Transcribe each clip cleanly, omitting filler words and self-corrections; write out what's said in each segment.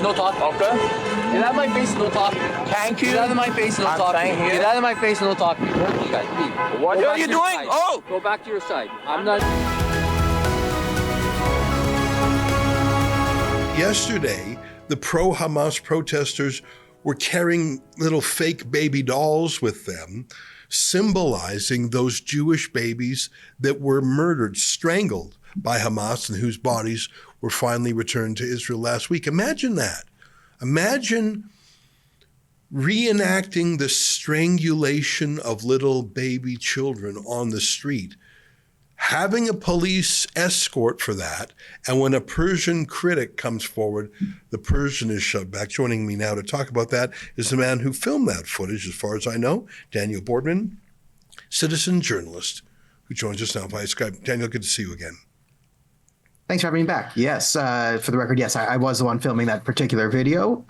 no talking. Okay. Get out of my face, no talking. Thank you. Get out of my face, no I'm talking. thank you. Get out of my face, no talking. You guys, leave. What Go are back you to your doing? side. Oh! Go back to your side. I'm not... Yesterday, the pro-Hamas protesters were carrying little fake baby dolls with them, symbolizing those Jewish babies that were murdered, strangled by Hamas, and whose bodies were finally returned to Israel last week. Imagine that. Imagine reenacting the strangulation of little baby children on the street, having a police escort for that, and when a Persian critic comes forward, the Persian is shoved back. Joining me now to talk about that is the man who filmed that footage, as far as I know, Daniel Bordman, citizen journalist, who joins us now via Skype. Daniel, good to see you again. Thanks for having me back. Yes, for the record, yes, I was the one filming that particular video.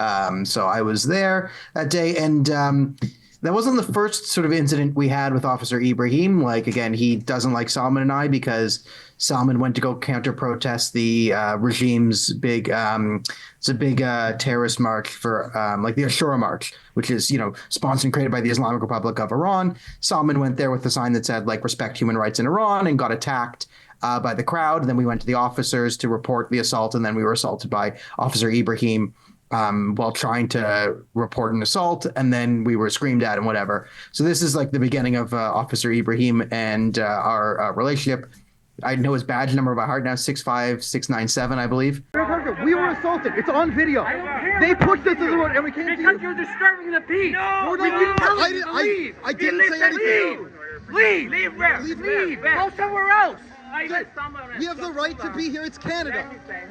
So I was there that day, and that wasn't the first sort of incident we had with Officer Ibrahim. Like, again, he doesn't like Salman and I because Salman went to go counter-protest the regime's big, it's a big terrorist march for, like the Ashura March, which is, sponsored and created by the Islamic Republic of Iran. Salman went there with a sign that said, like, respect human rights in Iran, and got attacked by the crowd. And then we went to the officers to report the assault, and then we were assaulted by Officer Ibrahim while trying to report an assault, and then we were screamed at and whatever. So this is like the beginning of Officer Ibrahim and our relationship. I know his badge number by heart now, 65697, I believe. We were assaulted. It's on video. They pushed us to the road and we came to you. Because you're disturbing the peace. No, we didn't tell you to leave. I didn't say anything. Leave. Leave where? Leave. Go somewhere else. We have the right to be here. It's Canada.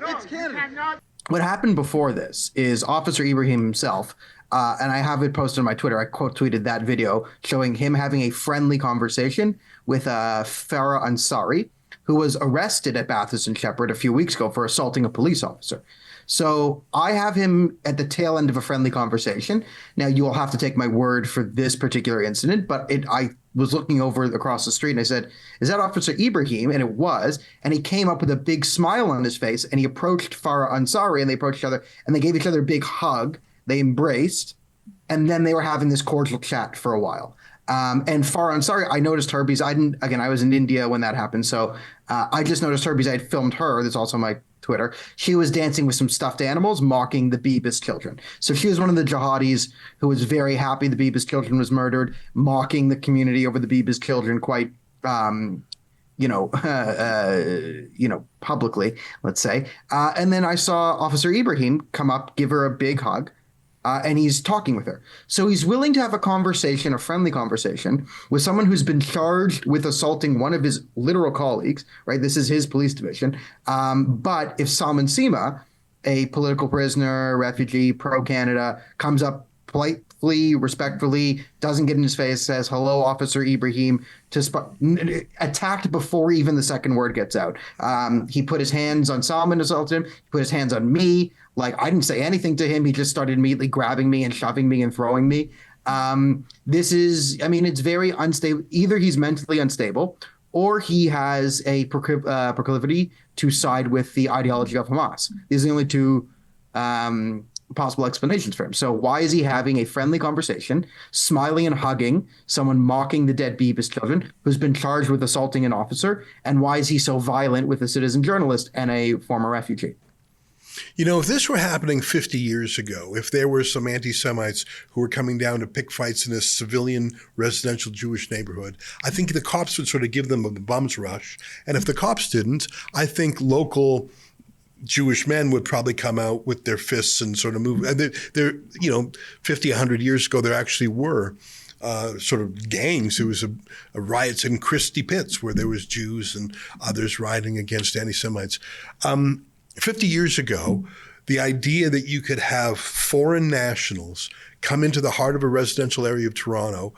It's Canada. What happened before this is Officer Ibrahim himself, and I have it posted on my Twitter, I quote tweeted that video showing him having a friendly conversation with Farah Ansari, who was arrested at Bathurst and Shepherd a few weeks ago for assaulting a police officer. So I have him at the tail end of a friendly conversation. Now, you will have to take my word for this particular incident, but I was looking over across the street and I said, is that Officer Ibrahim? And it was. And he came up with a big smile on his face and he approached Farah Ansari, and they approached each other and they gave each other a big hug. They embraced, and then they were having this cordial chat for a while. And Farah Ansari, I noticed her because I was in India when that happened. So I just noticed her because I had filmed her. That's also my Twitter. She was dancing with some stuffed animals, mocking the Bibas children. So she was one of the jihadis who was very happy the Bibas children was murdered, mocking the community over the Bibas children quite, publicly, let's say. And then I saw Officer Ibrahim come up, give her a big hug. And he's talking with her. So he's willing to have a conversation, a friendly conversation, with someone who's been charged with assaulting one of his literal colleagues, right? This is his police division. But if Salman Sima, a political prisoner, refugee, pro-Canada, comes up politely, respectfully, doesn't get in his face, says, hello, Officer Ibrahim, attacked before even the second word gets out. He put his hands on Salman, assaulted him. He put his hands on me. Like, I didn't say anything to him. He just started immediately grabbing me and shoving me and throwing me. It's very unstable. Either he's mentally unstable or he has a proclivity to side with the ideology of Hamas. These are the only two possible explanations for him. So why is he having a friendly conversation, smiling and hugging someone mocking the dead Bibas children who's been charged with assaulting an officer? And why is he so violent with a citizen journalist and a former refugee? If this were happening 50 years ago, if there were some anti-Semites who were coming down to pick fights in a civilian residential Jewish neighborhood, I think the cops would sort of give them a bum's rush. And if the cops didn't, I think local Jewish men would probably come out with their fists and sort of move. They're 50, 100 years ago, there actually were sort of gangs. There was a riots in Christie Pitts where there was Jews and others rioting against anti-Semites. 50 years ago, the idea that you could have foreign nationals come into the heart of a residential area of Toronto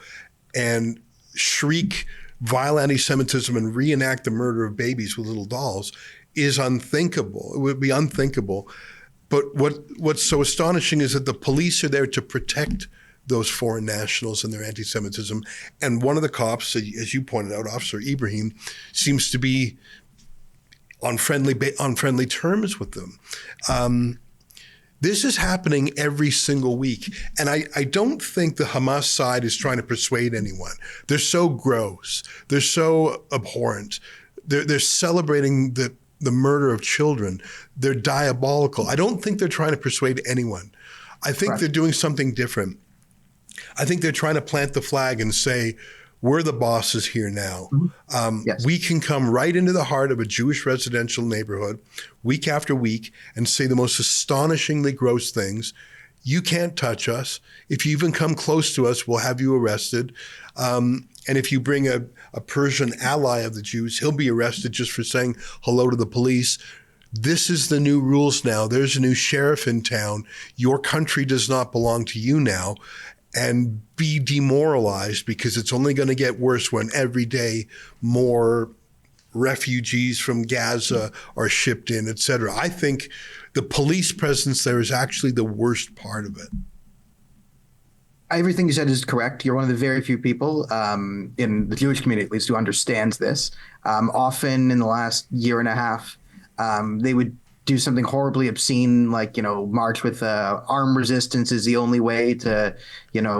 and shriek vile anti-Semitism and reenact the murder of babies with little dolls is unthinkable. It would be unthinkable. But what's so astonishing is that the police are there to protect those foreign nationals and their anti-Semitism. And one of the cops, as you pointed out, Officer Ibrahim, seems to be on friendly terms with them. This is happening every single week. And I don't think the Hamas side is trying to persuade anyone. They're so gross. They're so abhorrent. They're celebrating the murder of children. They're diabolical. I don't think they're trying to persuade anyone. I think they're doing something different. I think they're trying to plant the flag and say, we're the bosses here now. Yes. We can come right into the heart of a Jewish residential neighborhood week after week and say the most astonishingly gross things. You can't touch us. If you even come close to us, we'll have you arrested. And if you bring a Persian ally of the Jews, he'll be arrested just for saying hello to the police. This is the new rules now. There's a new sheriff in town. Your country does not belong to you now. And be demoralized, because it's only going to get worse when every day more refugees from Gaza are shipped in, et cetera. I think the police presence there is actually the worst part of it. Everything you said is correct. You're one of the very few people in the Jewish community, at least, who understands this. Often in the last year and a half, they would do something horribly obscene, like, march with armed resistance is the only way to,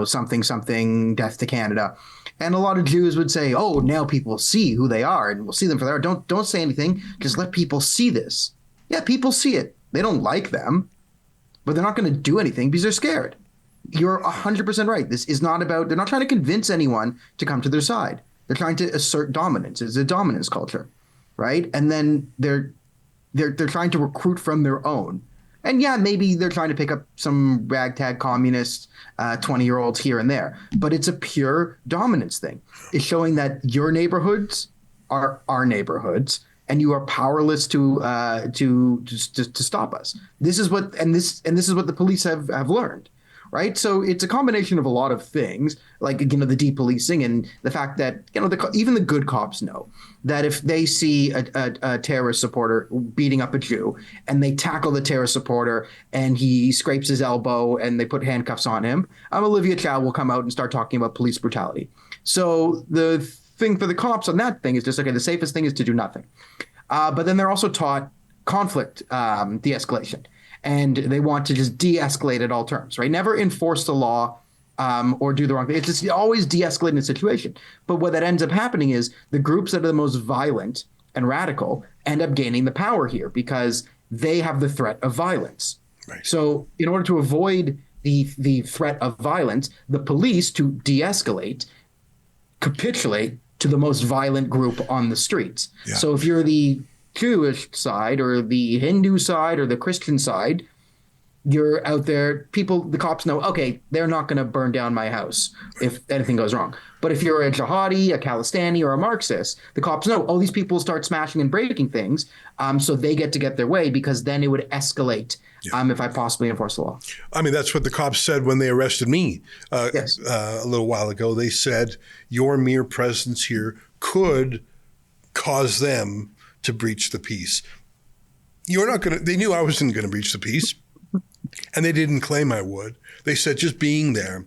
something, death to Canada. And a lot of Jews would say, oh, now people see who they are and we'll see them for their. Don't say anything. Just let people see this. Yeah, people see it. They don't like them, but they're not going to do anything because they're scared. You're 100% right. This is not about, they're not trying to convince anyone to come to their side. They're trying to assert dominance. It's a dominance culture, right? And then they're trying to recruit from their own. And yeah, maybe they're trying to pick up some ragtag communist 20-year-olds here and there, but it's a pure dominance thing. It's showing that your neighborhoods are our neighborhoods, and you are powerless to stop us. This is what the police have learned. Right. So it's a combination of a lot of things, like, the depolicing and the fact that, even the good cops know that if they see a terrorist supporter beating up a Jew and they tackle the terrorist supporter and he scrapes his elbow and they put handcuffs on him, Olivia Chow will come out and start talking about police brutality. So the thing for the cops on that thing is just, okay, the safest thing is to do nothing. But then they're also taught conflict de-escalation. And they want to just de-escalate at all terms, right? Never enforce the law or do the wrong thing. It's just always de-escalating the situation. But what that ends up happening is the groups that are the most violent and radical end up gaining the power here because they have the threat of violence. Right. So in order to avoid the threat of violence, the police, to de-escalate, capitulate to the most violent group on the streets. Yeah. So if you're the Jewish side or the Hindu side or the Christian side, you're out there, the cops know, okay, they're not going to burn down my house if anything goes wrong. But if you're a jihadi, a Khalistani, or a Marxist, the cops know, oh, these people start smashing and breaking things, so they get their way, because then it would escalate if I possibly enforce the law. I mean, that's what the cops said when they arrested me a little while ago. They said, your mere presence here could cause them to breach the peace. They knew I wasn't going to breach the peace, and they didn't claim I would. They said just being there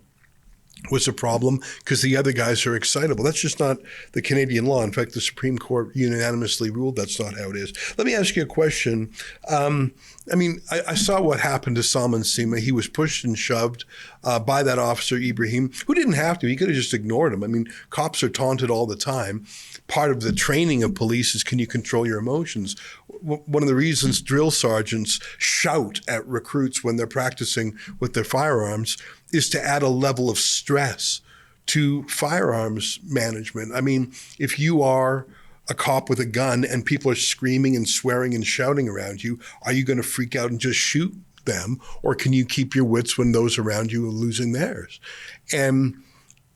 was a problem because the other guys are excitable. That's just not the Canadian law. In fact, the Supreme Court unanimously ruled that's not how it is. Let me ask you a question. I saw what happened to Salman Sima. He was pushed and shoved by that officer, Ibrahim, who didn't have to. He could have just ignored him. I mean, cops are taunted all the time. Part of the training of police is, can you control your emotions? One of the reasons drill sergeants shout at recruits when they're practicing with their firearms is to add a level of stress to firearms management. I mean, if you are a cop with a gun and people are screaming and swearing and shouting around you, are you going to freak out and just shoot them? Or can you keep your wits when those around you are losing theirs? And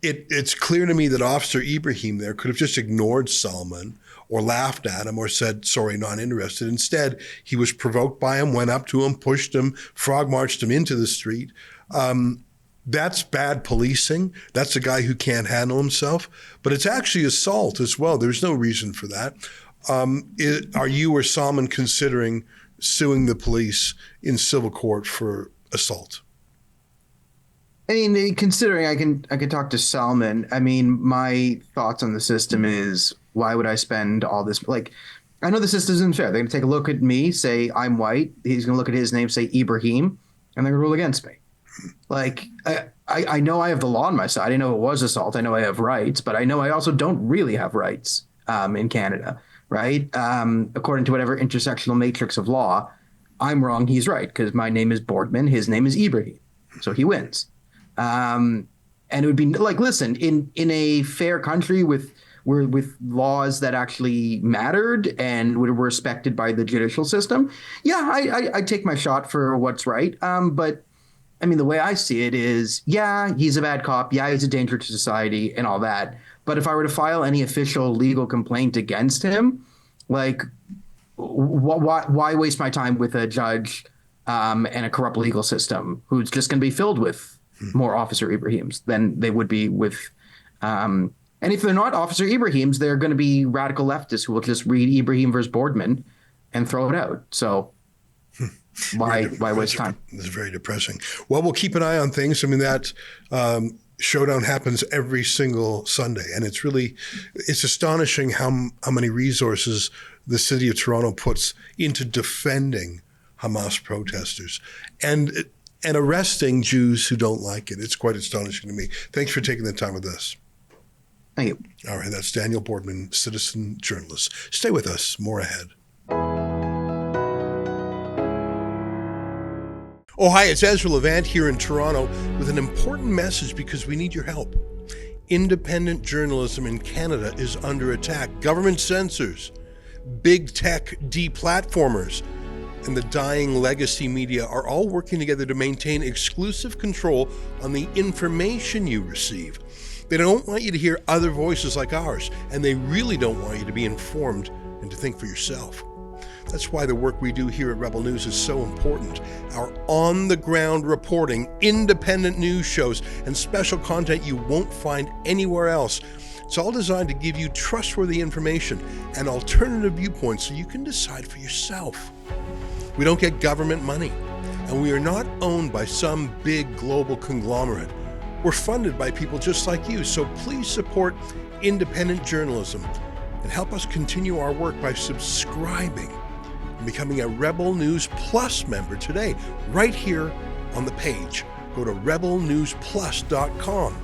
it's clear to me that Officer Ibrahim there could have just ignored Salman or laughed at him or said, sorry, not interested. Instead, he was provoked by him, went up to him, pushed him, frog marched him into the street. That's bad policing. That's a guy who can't handle himself. But it's actually assault as well. There's no reason for that. Are you or Salman considering suing the police in civil court for assault? I mean, considering I can talk to Salman. I mean, my thoughts on the system is, why would I spend all this? Like, I know the system isn't fair. They're going to take a look at me, say I'm white. He's going to look at his name, say Ibrahim, and they're going to rule against me. Like, I know I have the law on my side. I know it was assault. I know I have rights, but I know I also don't really have rights in Canada, right? According to whatever intersectional matrix of law, I'm wrong, he's right, because my name is Bordman, his name is Ibrahim, so he wins. And it would be like, listen, in a fair country with laws that actually mattered and were respected by the judicial system, yeah, I take my shot for what's right. But I mean, the way I see it is, yeah, he's a bad cop. Yeah, he's a danger to society and all that. But if I were to file any official legal complaint against him, like, why waste my time with a judge and a corrupt legal system who's just going to be filled with more Officer Ibrahims than they would be with. And if they're not Officer Ibrahims, they're going to be radical leftists who will just read Ibrahim versus Bordman and throw it out. So why waste time? It's very depressing. Well, we'll keep an eye on things. I mean, that showdown happens every single Sunday, and it's astonishing how many resources the city of Toronto puts into defending Hamas protesters and arresting Jews who don't like it. It's quite astonishing to me. Thanks for taking the time with us. Thank you. All right, that's Daniel Bordman, citizen journalist. Stay with us. More ahead. Oh, hi, it's Ezra Levant here in Toronto with an important message because we need your help. Independent journalism in Canada is under attack. Government censors, big tech deplatformers, and the dying legacy media are all working together to maintain exclusive control on the information you receive. They don't want you to hear other voices like ours, and they really don't want you to be informed and to think for yourself. That's why the work we do here at Rebel News is so important. Our on-the-ground reporting, independent news shows, and special content you won't find anywhere else. It's all designed to give you trustworthy information and alternative viewpoints so you can decide for yourself. We don't get government money, and we are not owned by some big global conglomerate. We're funded by people just like you, so please support independent journalism and help us continue our work by subscribing and becoming a Rebel News Plus member today, right here on the page. Go to rebelnewsplus.com.